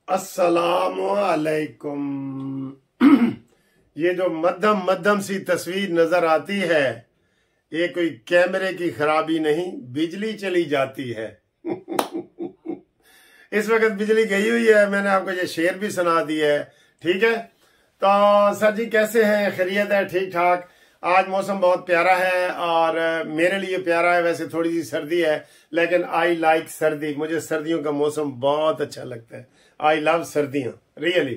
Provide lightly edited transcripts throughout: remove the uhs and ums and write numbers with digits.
अस्सलामुअलैकुम। ये जो मध्यम मध्यम सी तस्वीर नजर आती है, ये कोई कैमरे की खराबी नहीं, बिजली चली जाती है। इस वक्त बिजली गई हुई है, मैंने आपको ये शेर भी सुना दिया है। ठीक है, तो सर जी कैसे हैं? खैरियत है? ठीक ठाक। आज मौसम बहुत प्यारा है और मेरे लिए प्यारा है। वैसे थोड़ी सी सर्दी है, लेकिन आई लाइक सर्दी। मुझे सर्दियों का मौसम बहुत अच्छा लगता है। आई लव सर्दियां रियली।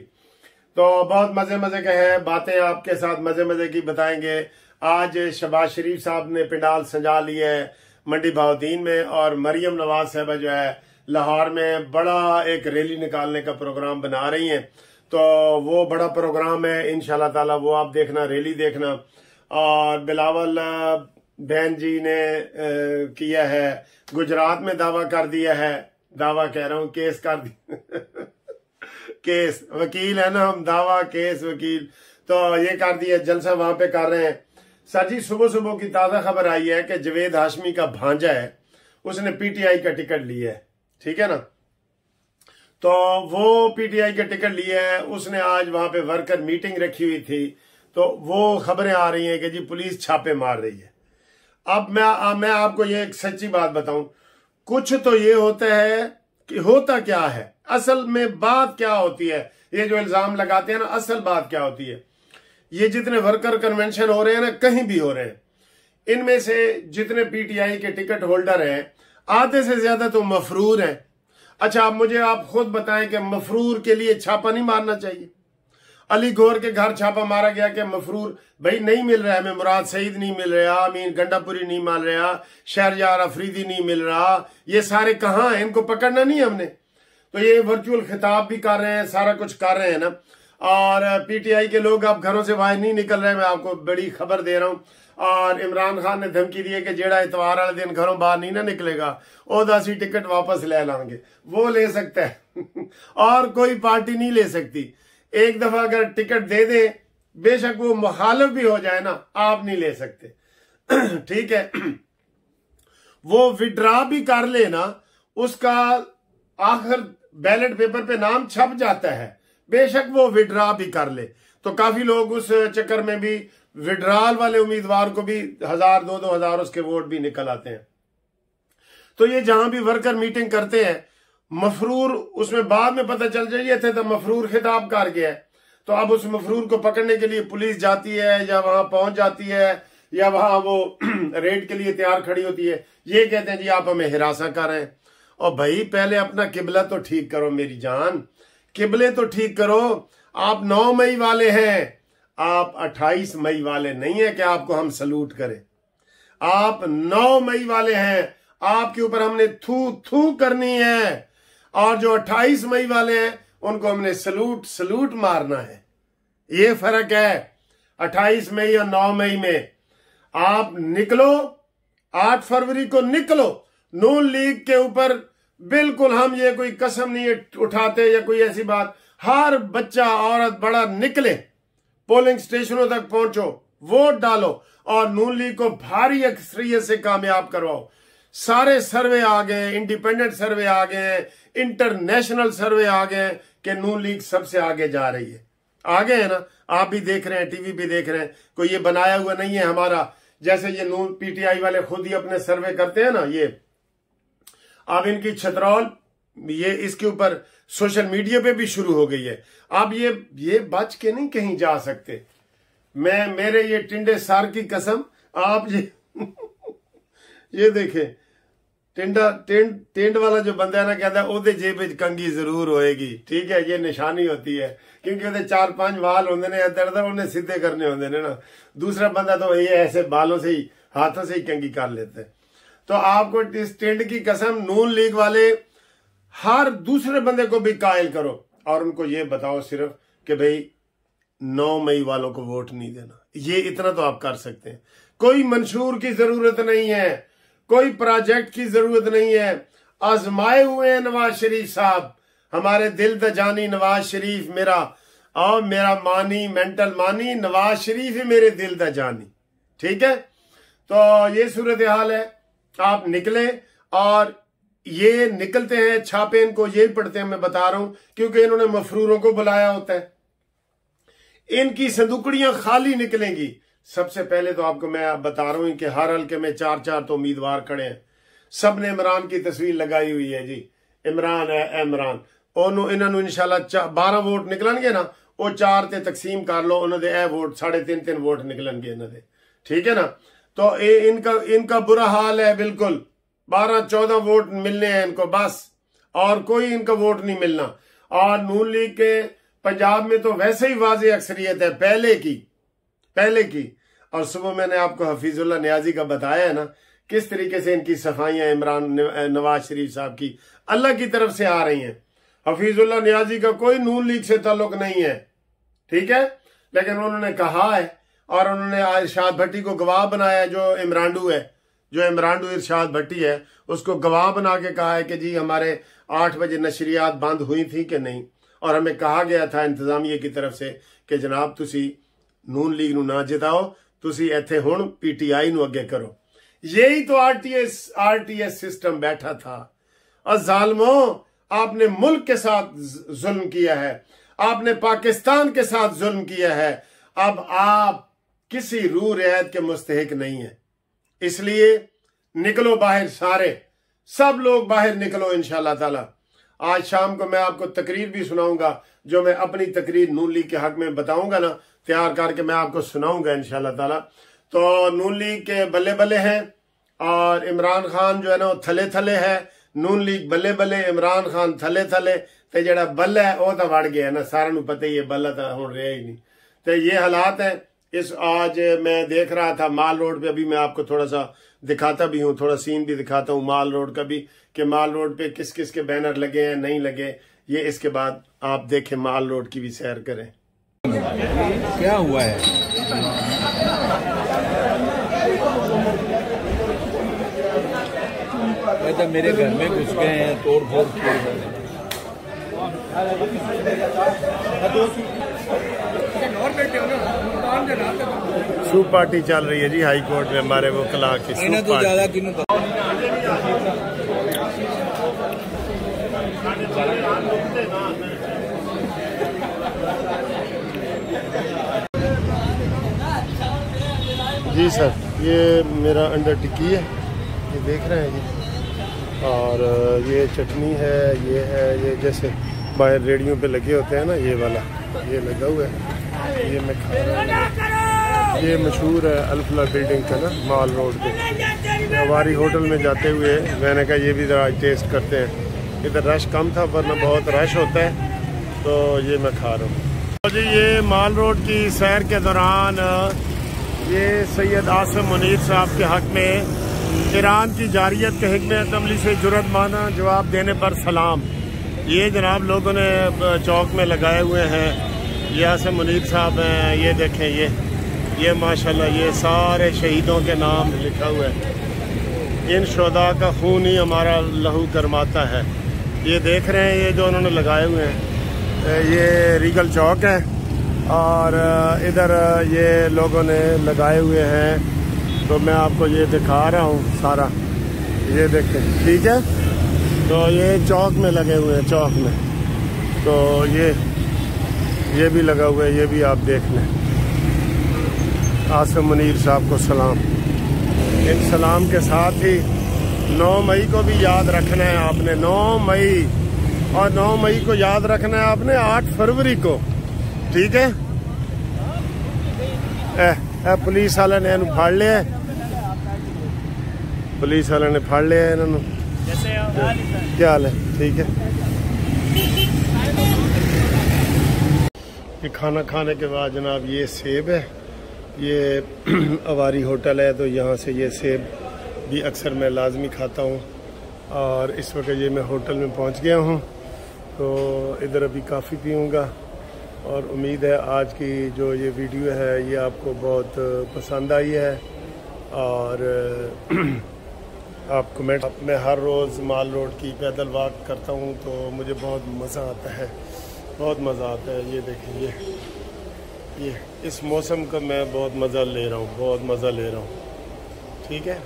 तो बहुत मजे मजे के हैं, बातें आपके साथ मजे मजे की बताएंगे। आज शहबाज शरीफ साहब ने पिंडाल सजा लिया है मंडी बहाउद्दीन में, और मरियम नवाज साहबा जो है लाहौर में बड़ा एक रैली निकालने का प्रोग्राम बना रही हैं। तो वो बड़ा प्रोग्राम है, इंशाल्लाह ताला वो आप देखना, रैली देखना। और बिलावल बहन जी ने किया है, गुजरात में दावा कर दिया है, दावा कह रहा हूं, केस कर दिया केस वकील है ना हम, दावा केस वकील। तो ये कर दिया, जलसा वहां पे कर रहे हैं। सर जी सुबह सुबह की ताजा खबर आई है कि जवेद हाशमी का भांजा है, उसने पीटीआई का टिकट लिया है। ठीक है ना, तो वो पीटीआई का टिकट लिया है उसने। आज वहां पे वर्कर मीटिंग रखी हुई थी, तो वो खबरें आ रही हैं कि जी पुलिस छापे मार रही है। अब मैं आपको ये एक सच्ची बात बताऊं, कुछ तो ये होता है कि होता क्या है, असल में बात क्या होती है। ये जो इल्जाम लगाते हैं ना, असल बात क्या होती है। ये जितने वर्कर कन्वेंशन हो रहे हैं ना, कहीं भी हो रहे हैं, इनमें से जितने पीटीआई के टिकट होल्डर हैं, आधे से ज्यादा तो मफरूर हैं। अच्छा, आप खुद बताएं कि मफरूर के लिए छापा नहीं मारना चाहिए? अली गौर के घर छापा मारा गया कि मफरूर भाई नहीं मिल रहा है, हमें मुराद सईद नहीं मिल रहा, अमीन गंडापुरी नहीं मिल रहा, शहरयार अफरीदी नहीं मिल रहा, ये सारे कहाँ हैं? इनको पकड़ना नहीं हमने? तो ये वर्चुअल खिताब भी कर रहे हैं, सारा कुछ कर रहे हैं ना। और पीटीआई के लोग अब घरों से बाहर नहीं निकल रहे, मैं आपको बड़ी खबर दे रहा हूं। और इमरान खान ने धमकी दी है कि जेड़ा इतवार वाले दिन घरों बाहर नहीं ना निकलेगा, ओदासी टिकट वापस ले लाएंगे। वो ले सकता है और कोई पार्टी नहीं ले सकती। एक दफा अगर टिकट दे दे, बेशक वो मुखालिफ भी हो जाए ना, आप नहीं ले सकते। ठीक है, वो विड्रा भी कर ले ना, उसका आखिर बैलेट पेपर पे नाम छप जाता है, बेशक वो विड्रा भी कर ले। तो काफी लोग उस चक्कर में भी, विड्रॉल वाले उम्मीदवार को भी 1000 2,000 उसके वोट भी निकल आते हैं। तो ये जहां भी वर्कर मीटिंग करते हैं, मफरूर उसमें बाद में पता चल जाइए थे तो मफरूर खिताब कर गया है। तो अब उस मफरूर को पकड़ने के लिए पुलिस जाती है, या वहां पहुंच जाती है, या वहां वो रेड के लिए तैयार खड़ी होती है। ये कहते हैं जी आप हमें हिरासा कर रहे हैं। और भाई पहले अपना किबला तो ठीक करो मेरी जान, किबले तो ठीक करो। आप 9 मई वाले हैं, आप 28 मई वाले नहीं है कि आपको हम सलूट करें। आप 9 मई वाले हैं, आपके ऊपर हमने थू थू करनी है। और जो 28 मई वाले हैं उनको हमने सलूट मारना है। ये फर्क है 28 मई और 9 मई में। आप निकलो, 8 फरवरी को निकलो। नून लीग के ऊपर बिल्कुल हम ये कोई कसम नहीं उठाते या कोई ऐसी बात। हर बच्चा औरत बड़ा निकले, पोलिंग स्टेशनों तक पहुंचो, वोट डालो और नून लीग को भारी अक्सरियत से कामयाब करवाओ। सारे सर्वे आ गए, इंडिपेंडेंट सर्वे आ गए, इंटरनेशनल सर्वे आ गए कि नून लीग सबसे आगे जा रही है। आगे है ना, आप भी देख रहे हैं, टीवी भी देख रहे हैं, कोई ये बनाया हुआ नहीं है हमारा। जैसे ये नून पीटीआई वाले खुद ही अपने सर्वे करते हैं ना, ये अब इनकी छतरौल ये इसके ऊपर सोशल मीडिया पे भी शुरू हो गई है। अब ये बच के नहीं कहीं जा सकते। मेरे ये टिंडे सार की कसम, आप ये देखे, टेंट वाला जो बंदा है ना, कहता है ओदे जेब कंगी जरूर होएगी। ठीक है, ये निशानी होती है, क्योंकि ओदे 4-5 वाल होंगे ने, इधर उन्हें सीधे करने होंगे ने ना। दूसरा बंदा तो ये ऐसे बालों से ही, हाथों से ही कंगी कर लेते हैं। तो आपको इस टेंट की कसम, नून लीग वाले हर दूसरे बंदे को भी कायल करो और उनको ये बताओ सिर्फ कि भाई 9 मई वालों को वोट नहीं देना। ये इतना तो आप कर सकते हैं। कोई मंशूर की जरूरत नहीं है, कोई प्रोजेक्ट की जरूरत नहीं है। आजमाए हुए हैं नवाज शरीफ साहब, हमारे दिल द जानी नवाज शरीफ, मेरा मानी, मेंटल मानी नवाज शरीफ ही मेरे दिल द जानी। ठीक है, तो ये सूरत हाल है। आप निकले और ये निकलते हैं, छापे इनको यही पढ़ते हैं, मैं बता रहा हूं, क्योंकि इन्होंने मफरूरों को बुलाया होता है। इनकी संदुकड़ियां खाली निकलेंगी। सबसे पहले तो आपको मैं बता रहा हूं कि हर हल्के में 4-4 तो उम्मीदवार खड़े हैं। सब ने इमरान की तस्वीर लगाई हुई है जी, इमरान है इमरान। और इन्होंने इंशाल्लाह 12 वोट निकलणगे ना, वो 4 ते तकसीम कर लो, उन्होंने ए वोट 3.5 वोट निकलणगे इन्होंने, ठीक है ना। तो इनका बुरा हाल है बिल्कुल। 12-14 वोट मिलने हैं इनको बस, और कोई इनका वोट नहीं मिलना। और नून लीग के पंजाब में तो वैसे ही वाज़ेह अक्सरियत है पहले की। और सुबह मैंने आपको हफीजुल्लाह नियाजी का बताया है ना, किस तरीके से इनकी सफाइयां इमरान नवाज शरीफ साहब की अल्लाह की तरफ से आ रही हैं। हफीजुल्लाह नियाजी का कोई नून लीग से ताल्लुक नहीं है, ठीक है, लेकिन उन्होंने कहा है और उन्होंने इरशाद भट्टी को गवाह बनाया, जो इमरान इरशाद भट्टी है, उसको गवाह बना के कहा है कि जी हमारे 8 बजे नशरियात बंद हुई थी कि नहीं, और हमें कहा गया था इंतजामिया की तरफ से कि जनाब तुसी नून लीग नू ना जिताओ, तुसी इत्थे हुण पीटीआई नू अगे करो। यही तो आरटीएस सिस्टम बैठा था। और जालिमों, आपने मुल्क के साथ जुल्म किया है, आपने पाकिस्तान के साथ जुल्म किया है। अब आप किसी रूह रियायत के मुस्तहिक नहीं है, इसलिए निकलो बाहर, सारे सब लोग बाहर निकलो इंशाल्लाह ताला। आज शाम को मैं आपको तकरीर भी सुनाऊंगा, जो मैं अपनी तकरीर नून लीग के हक में बताऊंगा ना, तैयार करके मैं आपको सुनाऊंगा इंशाल्लाह ताला। तो नून लीग के बल्ले बल्ले हैं, और इमरान खान जो है ना वो थले थले है। नून लीग बल्ले बल्ले, इमरान खान थले थले। तो जड़ा बल्ला है वो तो वड़ गया ना, सारा नू पता ही है, बल्ला तो हुण रहा ही नहीं। तो ये हालात है। आज मैं देख रहा था माल रोड पे, अभी मैं आपको थोड़ा सा दिखाता भी हूँ, थोड़ा सीन भी दिखाता हूँ माल रोड का भी, कि माल रोड पे किस किस के बैनर लगे हैं, नहीं लगे। ये इसके बाद आप देखें, माल रोड की भी सैर करें। क्या हुआ है? तो मेरे घर में घुस गए हैं, तोड़ फोड़ किए गए। सूप पार्टी चल रही है जी हाई कोर्ट में, हमारे वो कला की सूप तो ज्यादा जी सर, ये मेरा अंडा टिक्की है, ये देख रहे हैं जी, और ये चटनी है, ये जैसे बाहर रेडियो पे लगे होते हैं ना, ये वाला ये लगा हुआ है, ये मैं खा रहा हूँ। ये मशहूर है अल्फला बिल्डिंग का ना, माल रोड पे। हमारी होटल में जाते हुए मैंने कहा ये भी ज़रा टेस्ट करते हैं। इधर रश कम था, वरना बहुत रश होता है, तो ये मैं खा रहा हूँ। तो जी ये माल रोड की सैर के दौरान ये सैयद आसिम मुनीर साहब के हक में ईरान की जारियत के हिकमत अमली से जुर्रतमाना जवाब देने पर सलाम, ये जनाब लोगों ने चौक में लगाए हुए हैं। ये आसिम मुनीर साहब हैं, ये देखें, ये माशाल्लाह, ये सारे शहीदों के नाम लिखा हुआ है। इन शोदा का खून ही हमारा लहू करमाता है। ये देख रहे हैं, ये जो उन्होंने लगाए हुए हैं, ये रीगल चौक है, और इधर ये लोगों ने लगाए हुए हैं। तो मैं आपको ये दिखा रहा हूँ सारा, ये देखें, ठीक है। तो ये चौक में लगे हुए हैं, चौक में, तो ये भी लगा हुआ है, ये भी आप देख लें। आसिम मुनीर साहब को सलाम। इन सलाम के साथ ही 9 मई को भी याद रखना है आपने, 9 मई, और 9 मई को याद रखना है आपने 8 फरवरी को, ठीक है। पुलिस वाले ने इन्होंने फाड़ लिया, पुलिस वाले ने फाड़ लिया इन्होंने। क्या हाल है? ठीक है। ये खाना खाने के बाद जनाब ये सेब है, ये अवारी होटल है, तो यहाँ से ये सेब भी अक्सर मैं लाजमी खाता हूँ। और इस वक्त ये मैं होटल में पहुँच गया हूँ, तो इधर अभी काफ़ी पीऊँगा। और उम्मीद है आज की जो ये वीडियो है ये आपको बहुत पसंद आई है। और आप कमेंट, मैं हर रोज़ माल रोड की पैदल वॉक करता हूँ, तो मुझे बहुत मज़ा आता है, बहुत मज़ा आता है। ये देखिए, ये इस मौसम का मैं बहुत मज़ा ले रहा हूँ, बहुत मज़ा ले रहा हूँ, ठीक है।